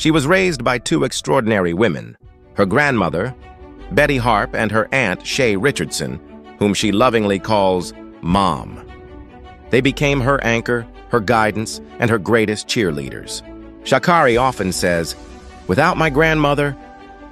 She was raised by two extraordinary women, her grandmother, Betty Harp, and her aunt, Sha'Carri Richardson, whom she lovingly calls Mom. They became her anchor, her guidance, and her greatest cheerleaders. Sha'Carri often says, "Without my grandmother,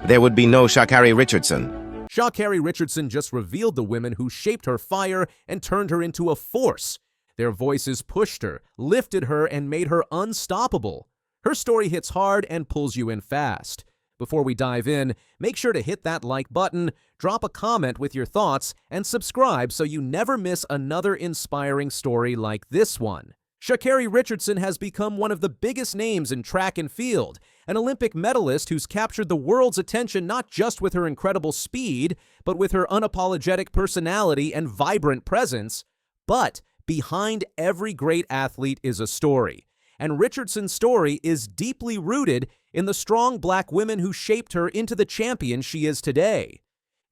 there would be no Sha'Carri Richardson." Sha'Carri Richardson just revealed the women who shaped her fire and turned her into a force. Their voices pushed her, lifted her, and made her unstoppable. Her story hits hard and pulls you in fast. Before we dive in, make sure to hit that like button, drop a comment with your thoughts, and subscribe so you never miss another inspiring story like this one. Sha'Carri Richardson has become one of the biggest names in track and field, an Olympic medalist who's captured the world's attention not just with her incredible speed, but with her unapologetic personality and vibrant presence. But behind every great athlete is a story, and Richardson's story is deeply rooted in the strong black women who shaped her into the champion she is today.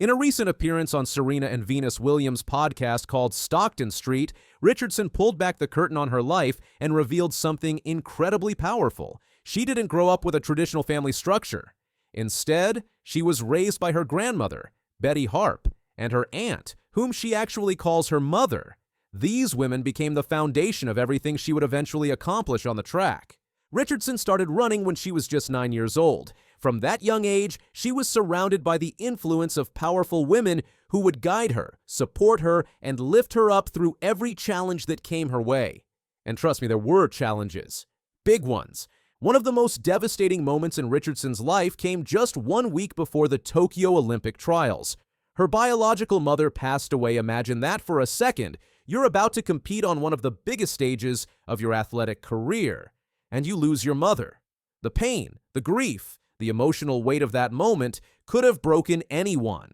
In a recent appearance on Serena and Venus Williams' podcast called Stockton Street, Richardson pulled back the curtain on her life and revealed something incredibly powerful. She didn't grow up with a traditional family structure. Instead, she was raised by her grandmother, Betty Harp, and her aunt, whom she actually calls her mother. These women became the foundation of everything she would eventually accomplish on the track. Richardson started running when she was just 9 years old. From that young age, she was surrounded by the influence of powerful women who would guide her, support her, and lift her up through every challenge that came her way. And trust me, there were challenges. Big ones. One of the most devastating moments in Richardson's life came just 1 week before the Tokyo Olympic trials. Her biological mother passed away. Imagine that for a second. You're about to compete on one of the biggest stages of your athletic career, and you lose your mother. The pain, the grief, the emotional weight of that moment could have broken anyone.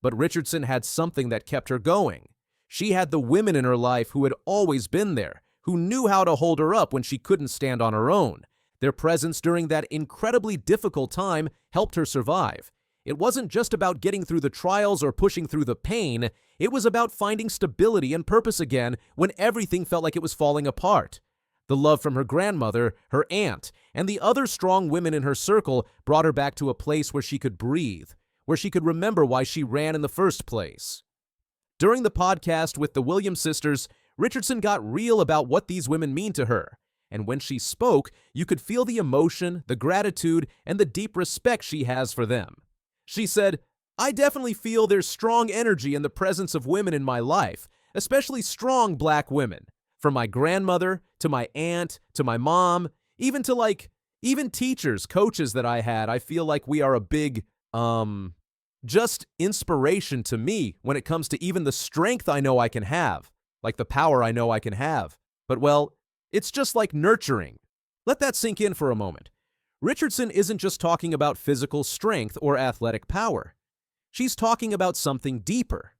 But Richardson had something that kept her going. She had the women in her life who had always been there, who knew how to hold her up when she couldn't stand on her own. Their presence during that incredibly difficult time helped her survive. It wasn't just about getting through the trials or pushing through the pain. It was about finding stability and purpose again when everything felt like it was falling apart. The love from her grandmother, her aunt, and the other strong women in her circle brought her back to a place where she could breathe, where she could remember why she ran in the first place. During the podcast with the Williams sisters, Richardson got real about what these women mean to her. And when she spoke, you could feel the emotion, the gratitude, and the deep respect she has for them. She said, "I definitely feel there's strong energy in the presence of women in my life, especially strong black women. From my grandmother, to my aunt, to my mom, even to even teachers, coaches that I had, I feel like we are a big, just inspiration to me when it comes to even the strength I know I can have, like the power I know I can have. But well, it's just like nurturing." Let that sink in for a moment. Richardson isn't just talking about physical strength or athletic power. She's talking about something deeper.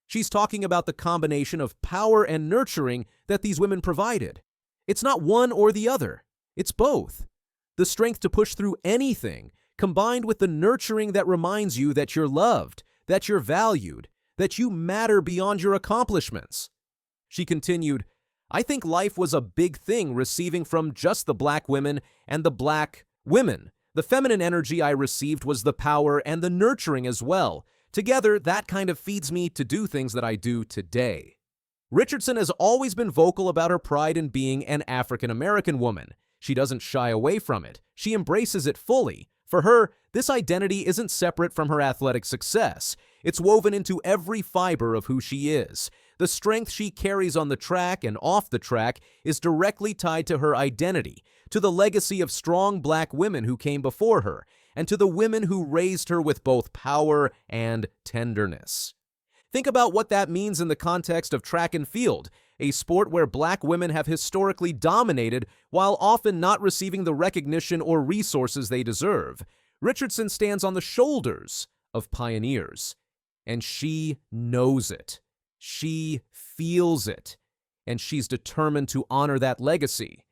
She's talking about the combination of power and nurturing that these women provided. It's not one or the other. It's both. The strength to push through anything, combined with the nurturing that reminds you that you're loved, that you're valued, that you matter beyond your accomplishments. She continued, "I think life was a big thing receiving from just the black women and the black women. The feminine energy I received was the power and the nurturing as well. Together, that kind of feeds me to do things that I do today." Richardson has always been vocal about her pride in being an African-American woman. She doesn't shy away from it. She embraces it fully. For her, this identity isn't separate from her athletic success. It's woven into every fiber of who she is. The strength she carries on the track and off the track is directly tied to her identity, to the legacy of strong black women who came before her, and to the women who raised her with both power and tenderness. Think about what that means in the context of track and field, a sport where black women have historically dominated while often not receiving the recognition or resources they deserve. Richardson stands on the shoulders of pioneers, and she knows it. She feels it, and she's determined to honor that legacy.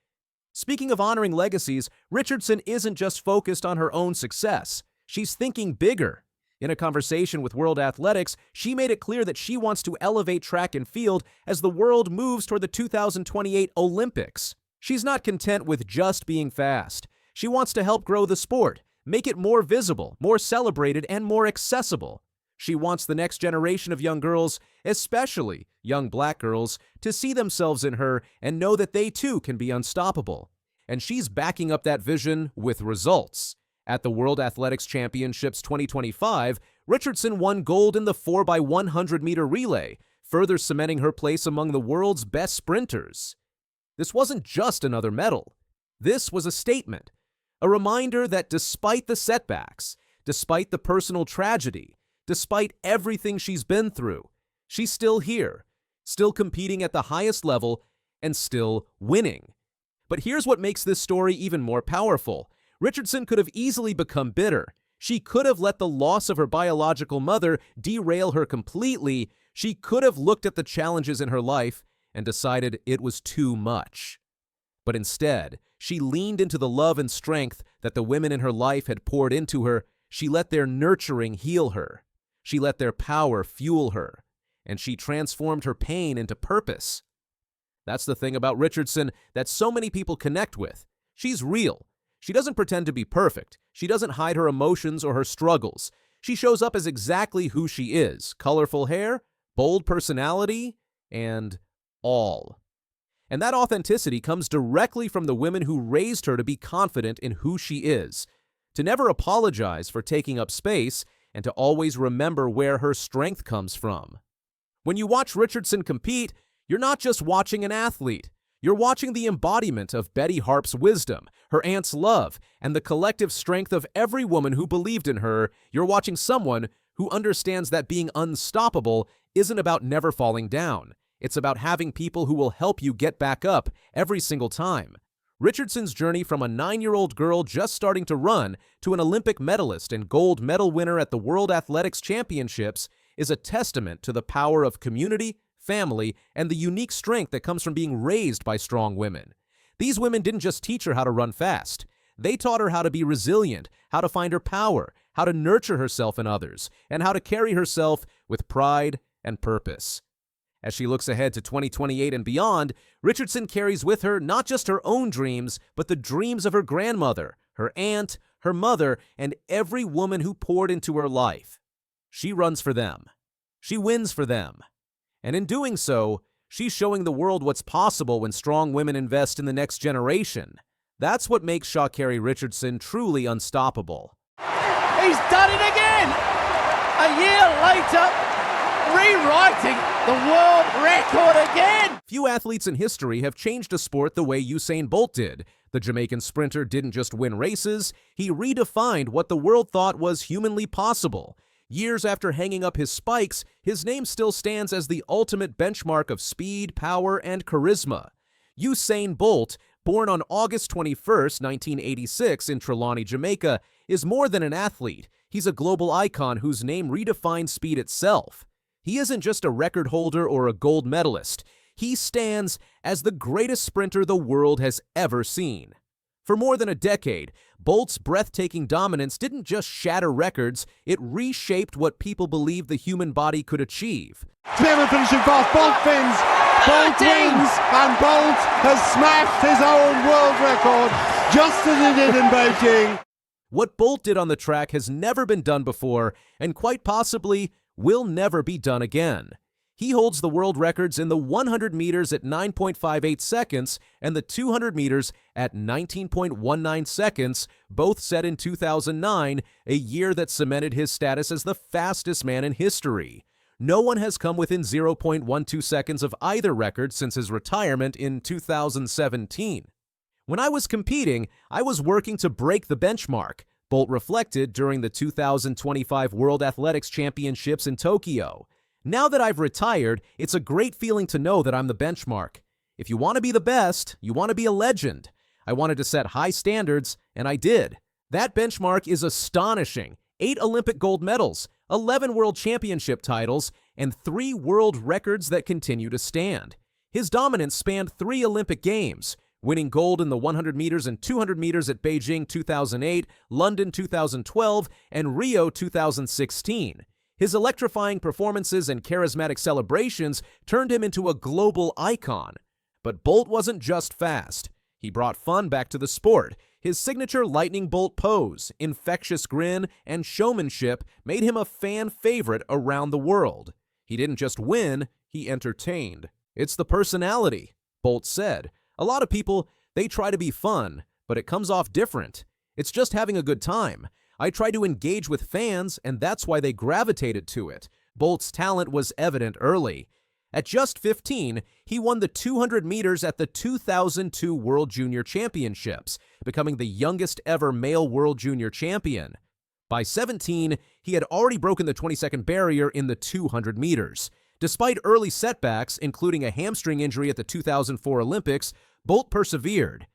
Speaking of honoring legacies, Richardson isn't just focused on her own success. She's thinking bigger. In a conversation with World Athletics, she made it clear that she wants to elevate track and field as the world moves toward the 2028 Olympics. She's not content with just being fast. She wants to help grow the sport, make it more visible, more celebrated, and more accessible. She wants the next generation of young girls, especially young black girls, to see themselves in her and know that they too can be unstoppable. And she's backing up that vision with results. At the World Athletics Championships 2025, Richardson won gold in the 4x100-meter relay, further cementing her place among the world's best sprinters. This wasn't just another medal. This was a statement, a reminder that despite the setbacks, despite the personal tragedy, despite everything she's been through, she's still here, still competing at the highest level, and still winning. But here's what makes this story even more powerful. Richardson could have easily become bitter. She could have let the loss of her biological mother derail her completely. She could have looked at the challenges in her life and decided it was too much. But instead, she leaned into the love and strength that the women in her life had poured into her. She let their nurturing heal her. She let their power fuel her. And she transformed her pain into purpose. That's the thing about Richardson that so many people connect with. She's real. She doesn't pretend to be perfect. She doesn't hide her emotions or her struggles. She shows up as exactly who she is. Colorful hair, bold personality, and all. And that authenticity comes directly from the women who raised her to be confident in who she is, to never apologize for taking up space, and to always remember where her strength comes from. When you watch Richardson compete, you're not just watching an athlete. You're watching the embodiment of Betty Harp's wisdom, her aunt's love, and the collective strength of every woman who believed in her. You're watching someone who understands that being unstoppable isn't about never falling down. It's about having people who will help you get back up every single time. Richardson's journey from a 9-year-old girl just starting to run to an Olympic medalist and gold medal winner at the World Athletics Championships is a testament to the power of community, family, and the unique strength that comes from being raised by strong women. These women didn't just teach her how to run fast. They taught her how to be resilient, how to find her power, how to nurture herself and others, and how to carry herself with pride and purpose. As she looks ahead to 2028 and beyond, Richardson carries with her not just her own dreams, but the dreams of her grandmother, her aunt, her mother, and every woman who poured into her life. She runs for them. She wins for them. And in doing so, she's showing the world what's possible when strong women invest in the next generation. That's what makes Sha'Carri Richardson truly unstoppable. He's done it again! A year later, rewriting the world record again! Few athletes in history have changed a sport the way Usain Bolt did. The Jamaican sprinter didn't just win races, he redefined what the world thought was humanly possible. Years after hanging up his spikes, his name still stands as the ultimate benchmark of speed, power, and charisma. Usain Bolt, born on August 21, 1986 in Trelawney, Jamaica, is more than an athlete. He's a global icon whose name redefines speed itself. He isn't just a record holder or a gold medalist. He stands as the greatest sprinter the world has ever seen. For more than a decade, Bolt's breathtaking dominance didn't just shatter records, it reshaped what people believed the human body could achieve. Cleveland finishing fast, Bolt wins, Bolt wins, and Bolt has smashed his own world record, just as he did in Beijing. What Bolt did on the track has never been done before, and quite possibly will never be done again. He holds the world records in the 100 meters at 9.58 seconds and the 200 meters at 19.19 seconds, both set in 2009, a year that cemented his status as the fastest man in history. No one has come within 0.12 seconds of either record since his retirement in 2017. When I was competing, I was working to break the benchmark, Bolt reflected during the 2025 World Athletics Championships in Tokyo. Now that I've retired, it's a great feeling to know that I'm the benchmark. If you want to be the best, you want to be a legend. I wanted to set high standards, and I did. That benchmark is astonishing. 8 Olympic gold medals, 11 world championship titles, and 3 world records that continue to stand. His dominance spanned 3 Olympic Games, winning gold in the 100 meters and 200 meters at Beijing 2008, London 2012, and Rio 2016. His electrifying performances and charismatic celebrations turned him into a global icon. But Bolt wasn't just fast. He brought fun back to the sport. His signature lightning bolt pose, infectious grin, and showmanship made him a fan favorite around the world. He didn't just win, he entertained. "It's the personality," Bolt said. "A lot of people, they try to be fun, but it comes off different. It's just having a good time. I try to engage with fans, and that's why they gravitated to it." Bolt's talent was evident early. At just 15, he won the 200 meters at the 2002 World Junior Championships, becoming the youngest ever male World Junior Champion. By 17, he had already broken the 20-second barrier in the 200 meters. Despite early setbacks, including a hamstring injury at the 2004 Olympics, Bolt persevered.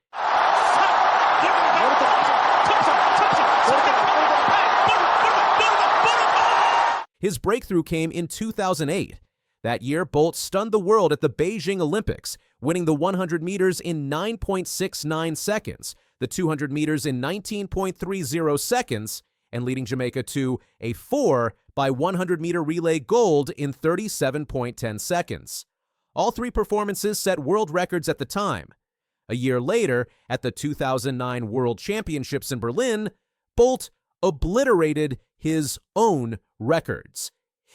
His breakthrough came in 2008. That year, Bolt stunned the world at the Beijing Olympics, winning the 100 meters in 9.69 seconds, the 200 meters in 19.30 seconds, and leading Jamaica to a 4 by 100-meter relay gold in 37.10 seconds. All three performances set world records at the time. A year later, at the 2009 World Championships in Berlin, Bolt obliterated his own records.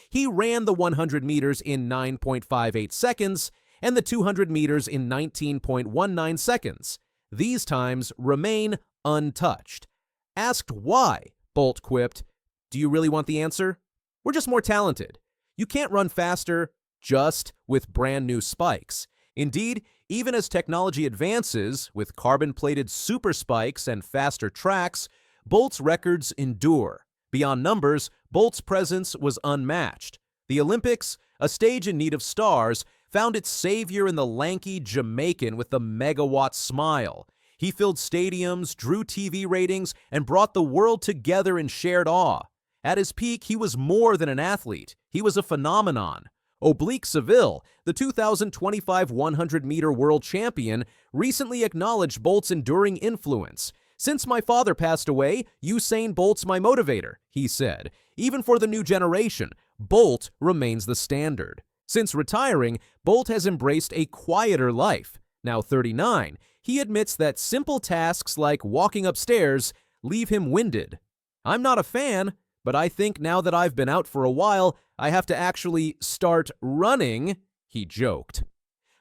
He ran the 100 meters in 9.58 seconds and the 200 meters in 19.19 seconds. These times remain untouched. Asked why, Bolt quipped, "Do you really want the answer? We're just more talented. You can't run faster just with brand new spikes. Indeed, even as technology advances, with carbon-plated super spikes and faster tracks, Bolt's records endure. Beyond numbers, Bolt's presence was unmatched. The Olympics, a stage in need of stars, found its savior in the lanky Jamaican with the megawatt smile. He filled stadiums, drew TV ratings, and brought the world together in shared awe. At his peak, he was more than an athlete. He was a phenomenon. Oblique Seville, the 2025 100-meter world champion, recently acknowledged Bolt's enduring influence. "Since my father passed away, Usain Bolt's my motivator," he said. "Even for the new generation, Bolt remains the standard." Since retiring, Bolt has embraced a quieter life. Now 39, he admits that simple tasks like walking upstairs leave him winded. "I'm not a fan, but I think now that I've been out for a while, I have to actually start running," he joked.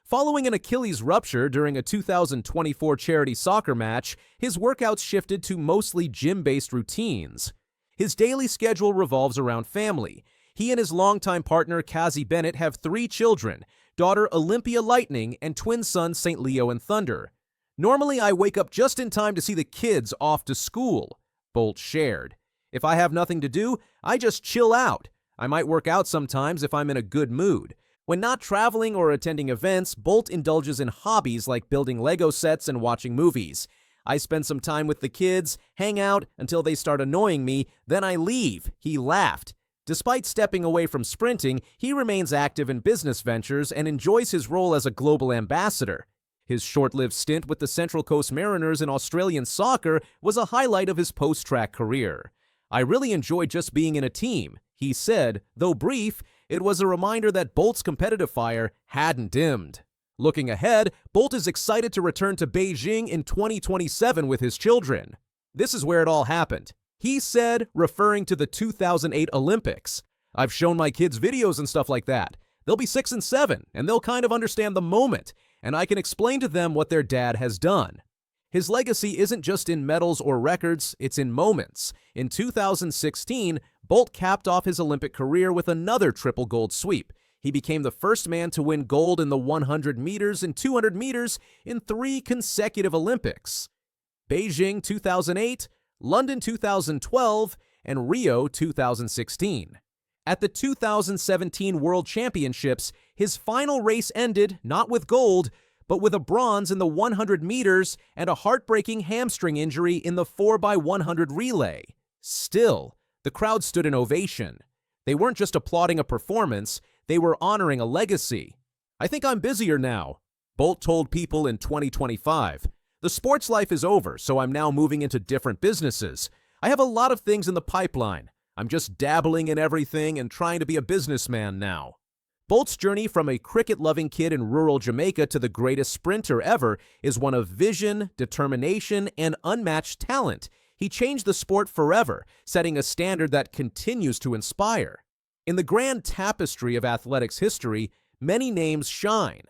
Following an Achilles rupture during a 2024 charity soccer match, his workouts shifted to mostly gym-based routines. His daily schedule revolves around family. He and his longtime partner, Kazi Bennett, have 3 children, daughter Olympia Lightning and twin sons St. Leo and Thunder. "Normally, I wake up just in time to see the kids off to school," Bolt shared. "If I have nothing to do, I just chill out. I might work out sometimes if I'm in a good mood." When not traveling or attending events, Bolt indulges in hobbies like building Lego sets and watching movies. "I spend some time with the kids, hang out until they start annoying me, then I leave," he laughed. Despite stepping away from sprinting, he remains active in business ventures and enjoys his role as a global ambassador. His short-lived stint with the Central Coast Mariners in Australian soccer was a highlight of his post-track career. "I really enjoy just being in a team," he said. Though brief, it was a reminder that Bolt's competitive fire hadn't dimmed. Looking ahead, Bolt is excited to return to Beijing in 2027 with his children. This is where it all happened. He said, referring to the 2008 Olympics, "I've shown my kids videos and stuff like that. They'll be 6 and 7, and they'll kind of understand the moment, and I can explain to them what their dad has done." His legacy isn't just in medals or records, it's in moments. In 2016, Bolt capped off his Olympic career with another triple gold sweep. He became the first man to win gold in the 100 meters and 200 meters in 3 consecutive Olympics: Beijing 2008, London 2012, and Rio 2016. At the 2017 World Championships, his final race ended not with gold, but with a bronze in the 100 meters and a heartbreaking hamstring injury in the 4x100 relay. Still, the crowd stood in ovation. They weren't just applauding a performance, they were honoring a legacy. "I think I'm busier now," Bolt told People in 2025. "The sports life is over, so I'm now moving into different businesses. I have a lot of things in the pipeline. I'm just dabbling in everything and trying to be a businessman now." Bolt's journey from a cricket-loving kid in rural Jamaica to the greatest sprinter ever is one of vision, determination, and unmatched talent. He changed the sport forever, setting a standard that continues to inspire. In the grand tapestry of athletics history, many names shine.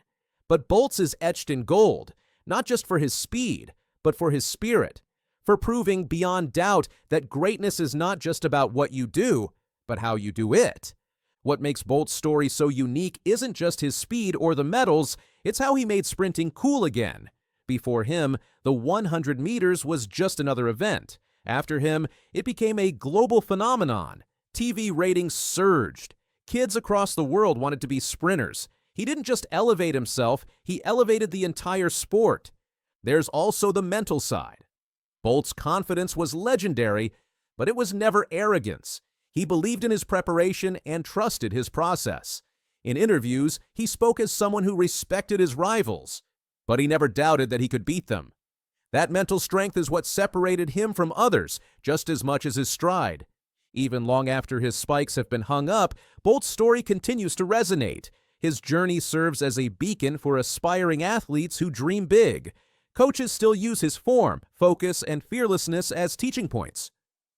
But Bolt's is etched in gold, not just for his speed, but for his spirit, for proving beyond doubt that greatness is not just about what you do, but how you do it. What makes Bolt's story so unique isn't just his speed or the medals, it's how he made sprinting cool again. Before him, the 100 meters was just another event. After him, it became a global phenomenon. TV ratings surged. Kids across the world wanted to be sprinters. He didn't just elevate himself, he elevated the entire sport. There's also the mental side. Bolt's confidence was legendary, but it was never arrogance. He believed in his preparation and trusted his process. In interviews, he spoke as someone who respected his rivals, but he never doubted that he could beat them. That mental strength is what separated him from others, just as much as his stride. Even long after his spikes have been hung up, Bolt's story continues to resonate. His journey serves as a beacon for aspiring athletes who dream big. Coaches still use his form, focus, and fearlessness as teaching points.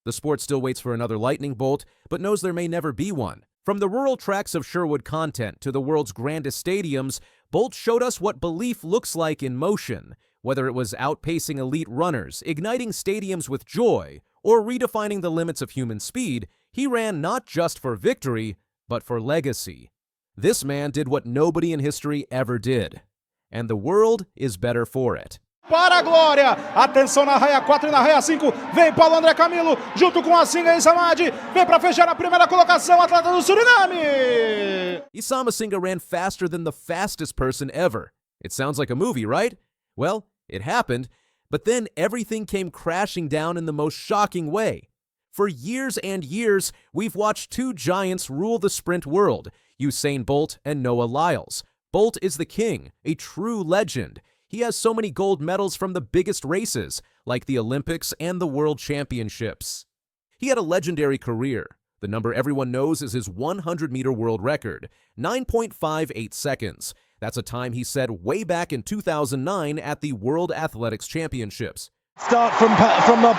The sport still waits for another lightning bolt, but knows there may never be one. From the rural tracks of Sherwood content to the world's grandest stadiums, Bolt showed us what belief looks like in motion. Whether it was outpacing elite runners, igniting stadiums with joy, or redefining the limits of human speed, he ran not just for victory, but for legacy. This man did what nobody in history ever did, and the world is better for it. Para a glória, atenção na raia 4 e na raia 5, vem Paulo André Camilo, junto com Asinga e Issam Asinga, vem para fechar a primeira colocação, atleta do Suriname! Issam Asinga ran faster than the fastest person ever. It sounds like a movie, right? Well, it happened, but then everything came crashing down in the most shocking way. For years and years, we've watched two giants rule the sprint world, Usain Bolt and Noah Lyles. Bolt is the king, a true legend. He has so many gold medals from the biggest races, like the Olympics and the World Championships. He had a legendary career. The number everyone knows is his 100-meter world record, 9.58 seconds. That's a time he set way back in 2009 at the World Athletics Championships. Start from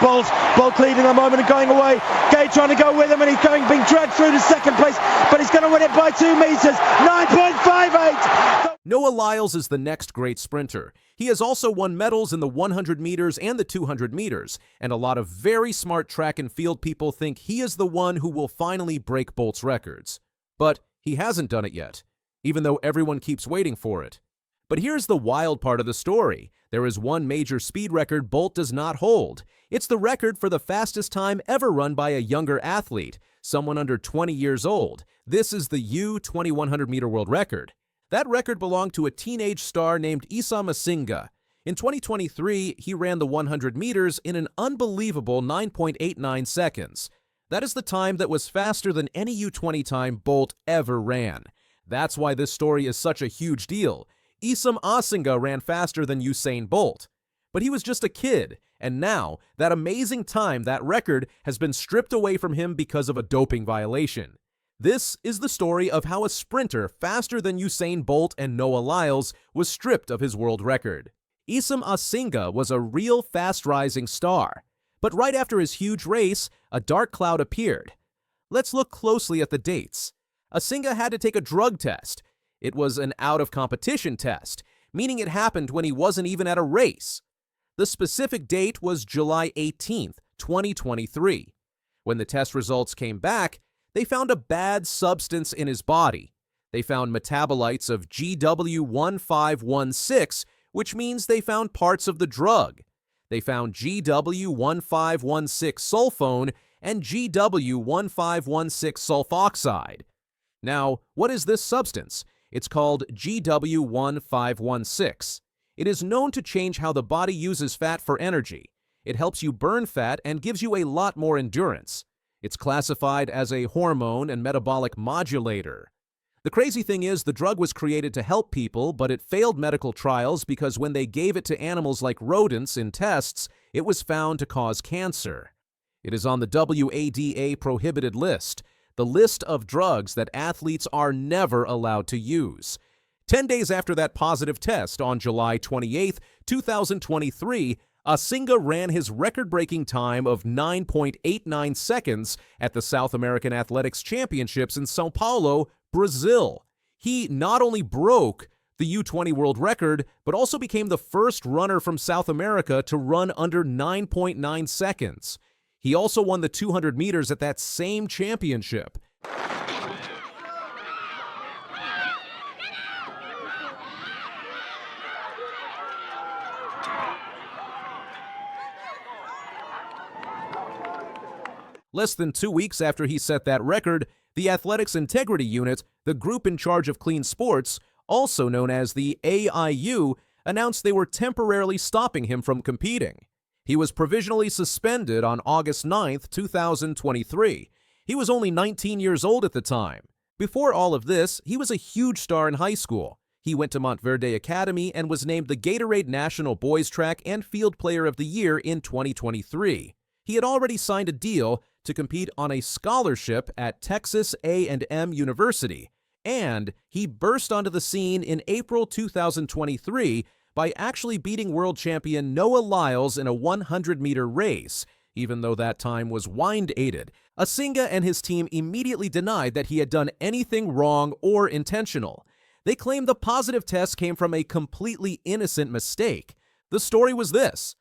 Bolt. Bolt leading a moment and going away. Gay trying to go with him, and he's being dragged through to second place, but he's going to win it by 2 meters. 9.58. Noah Lyles is the next great sprinter. He has also won medals in the 100 meters and the 200 meters, and a lot of very smart track and field people think he is the one who will finally break Bolt's records. But he hasn't done it yet, even though everyone keeps waiting for it. But here's the wild part of the story. There is one major speed record Bolt does not hold. It's the record for the fastest time ever run by a younger athlete, someone under 20 years old. This is the U-2100-meter world record. That record belonged to a teenage star named Issam Asinga. In 2023, he ran the 100 meters in an unbelievable 9.89 seconds. That is the time that was faster than any U-20 time Bolt ever ran. That's why this story is such a huge deal. Issam Asinga ran faster than Usain Bolt. But he was just a kid, and now, that amazing time, that record, has been stripped away from him because of a doping violation. This is the story of how a sprinter faster than Usain Bolt and Noah Lyles was stripped of his world record. Issam Asinga was a real fast-rising star. But right after his huge race, a dark cloud appeared. Let's look closely at the dates. Asinga had to take a drug test. It was an out-of-competition test, meaning it happened when he wasn't even at a race. The specific date was July 18th, 2023. When the test results came back, they found a bad substance in his body. They found metabolites of GW1516, which means they found parts of the drug. They found GW1516 sulfone and GW1516 sulfoxide. Now, what is this substance? It's called GW1516. It is known to change how the body uses fat for energy. It helps you burn fat and gives you a lot more endurance. It's classified as a hormone and metabolic modulator. The crazy thing is, the drug was created to help people, but it failed medical trials because when they gave it to animals like rodents in tests, it was found to cause cancer. It is on the WADA prohibited list. the list of drugs that athletes are never allowed to use. 10 days after that positive test, on July 28, 2023, Asinga ran his record-breaking time of 9.89 seconds at the South American Athletics Championships in São Paulo, Brazil. He not only broke the U20 world record, but also became the first runner from South America to run under 9.9 seconds. He also won the 200 meters at that same championship. Less than 2 weeks after he set that record, the Athletics Integrity Unit, the group in charge of clean sports, also known as the AIU, announced they were temporarily stopping him from competing. He was provisionally suspended on August 9, 2023. He was only 19 years old at the time. Before all of this, he was a huge star in high school. He went to Monteverde Academy and was named the Gatorade National Boys Track and Field Player of the Year in 2023. He had already signed a deal to compete on a scholarship at Texas A&M University, and he burst onto the scene in April 2023 by actually beating world champion Noah Lyles in a 100-meter race, even though that time was wind-aided. Asinga and his team immediately denied that he had done anything wrong or intentional. They claimed the positive test came from a completely innocent mistake. The story was this: